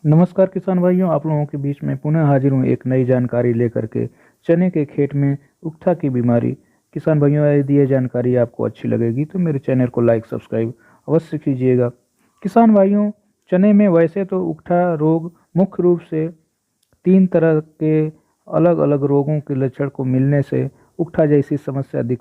नमस्कार किसान भाइयों, आप लोगों के बीच में पुनः हाजिर हूँ एक नई जानकारी लेकर के। चने के खेत में उकठा की बीमारी। किसान भाइयों, यदि ये जानकारी आपको अच्छी लगेगी तो मेरे चैनल को लाइक सब्सक्राइब अवश्य कीजिएगा। किसान भाइयों, चने में वैसे तो उकठा रोग मुख्य रूप से 3 तरह के अलग अलग रोगों के लक्षण को मिलने से उकठा जैसी समस्या दिख।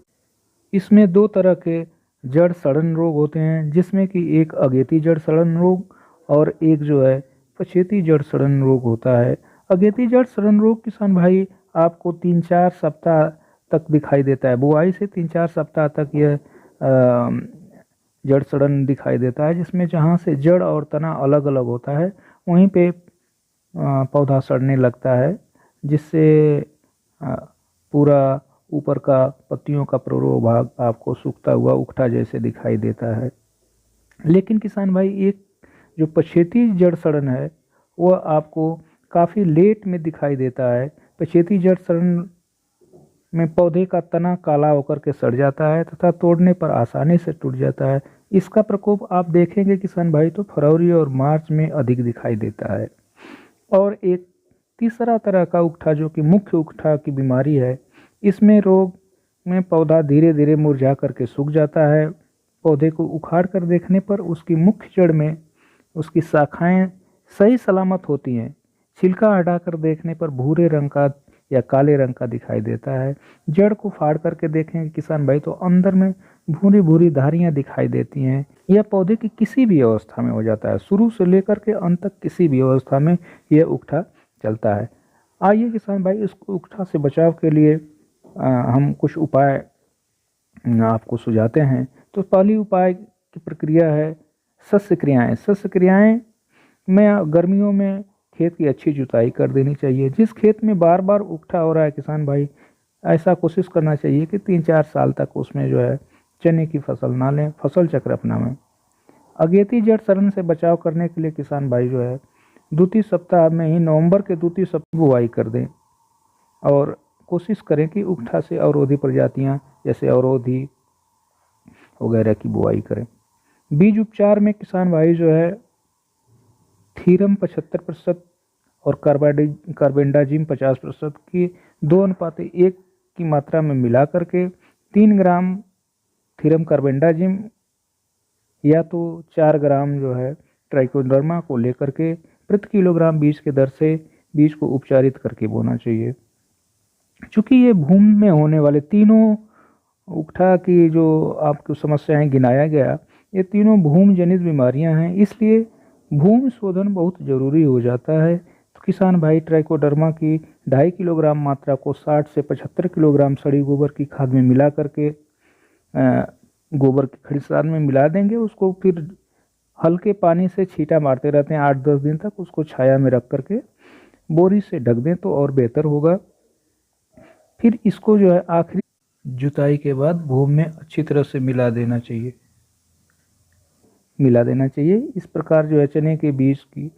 इसमें 2 तरह के जड़ सड़न रोग होते हैं, जिसमें कि एक अगेती जड़ सड़न रोग और एक जो है पछेती जड़ सड़न रोग होता है। अगेती जड़ सड़न रोग किसान भाई आपको 3-4 सप्ताह तक दिखाई देता है। बुआई से 3-4 सप्ताह तक यह जड़ सड़न दिखाई देता है, जिसमें जहाँ से जड़ और तना अलग अलग होता है वहीं पे पौधा सड़ने लगता है, जिससे पूरा ऊपर का पत्तियों का पूर्व भाग आपको सूखता हुआ उकठा जैसे दिखाई देता है। लेकिन किसान भाई एक जो पछेती जड़ सड़न है वह आपको काफ़ी लेट में दिखाई देता है। पछेती जड़ सड़न में पौधे का तना काला होकर के सड़ जाता है तथा तोड़ने पर आसानी से टूट जाता है। इसका प्रकोप आप देखेंगे किसान भाई तो फरवरी और मार्च में अधिक दिखाई देता है। और एक तीसरा तरह का उकठा जो कि मुख्य उकठा की बीमारी है, इसमें रोग में पौधा धीरे धीरे मुरझा करके सूख जाता है। पौधे को उखाड़ कर देखने पर उसकी मुख्य जड़ में उसकी शाखाएं सही सलामत होती हैं। छिलका हटाकर देखने पर भूरे रंग का या काले रंग का दिखाई देता है। जड़ को फाड़ करके देखेंगे किसान भाई तो अंदर में भूरी भूरी धारियां दिखाई देती हैं। यह पौधे की किसी भी अवस्था में हो जाता है, शुरू से लेकर के अंत तक किसी भी अवस्था में यह उकठा चलता है। आइए किसान भाई, इस उकठा से बचाव के लिए हम कुछ उपाय आपको सुझाते हैं। तो पहली उपाय की प्रक्रिया है शस्य क्रियाएँ। शस्य क्रियाएँ में गर्मियों में खेत की अच्छी जुताई कर देनी चाहिए। जिस खेत में बार बार उकठा हो रहा है किसान भाई, ऐसा कोशिश करना चाहिए कि 3-4 साल तक उसमें जो है चने की फसल ना लें, फसल चक्र अपनावें। अगेती जड़ सड़न से बचाव करने के लिए किसान भाई जो है द्वितीय सप्ताह में ही नवंबर के द्वितीय सप्ताह बुआई कर दें और कोशिश करें कि उकठा से अवरोधी प्रजातियां जैसे अवरोधी वगैरह की बुआई करें। बीज उपचार में किसान भाई जो है थीरम 75% और कार्बेंडाजिम 50% की 2:1 की मात्रा में मिला करके 3 ग्राम थीरम कार्बेंडाजिम या तो 4 ग्राम जो है ट्राइकोडर्मा को लेकर के प्रति किलोग्राम बीज के दर से बीज को उपचारित करके बोना चाहिए। चूँकि ये भूमि में होने वाले तीनों उकठा की जो आपको समस्याएं गिनाया गया, ये तीनों भूमि जनित बीमारियां हैं, इसलिए भूमि शोधन बहुत ज़रूरी हो जाता है। तो किसान भाई ट्राइकोडर्मा की 2.5 किलोग्राम मात्रा को 60 से 75 किलोग्राम सड़ी गोबर की खाद में मिला करके गोबर की खलिशान में मिला देंगे। उसको फिर हल्के पानी से छींटा मारते रहते हैं 8-10 दिन तक। उसको छाया में रख करके बोरी से ढक दें तो और बेहतर होगा। फिर इसको जो है आखिरी जुताई के बाद भूमि में अच्छी तरह से मिला देना चाहिए। इस प्रकार जो है चने के बीज की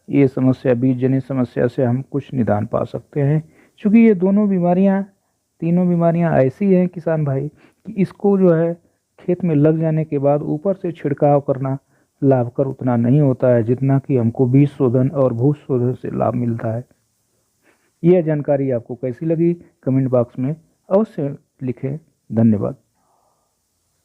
ये समस्या, बीज जनित समस्या से हम कुछ निदान पा सकते हैं। क्योंकि ये तीनों बीमारियां ऐसी हैं किसान भाई कि इसको जो है खेत में लग जाने के बाद ऊपर से छिड़काव करना लाभकर उतना नहीं होता है जितना कि हमको बीज शोधन और भू शोधन से लाभ मिलता है। यह जानकारी आपको कैसी लगी कमेंट बॉक्स में अवश्य लिखें। धन्यवाद।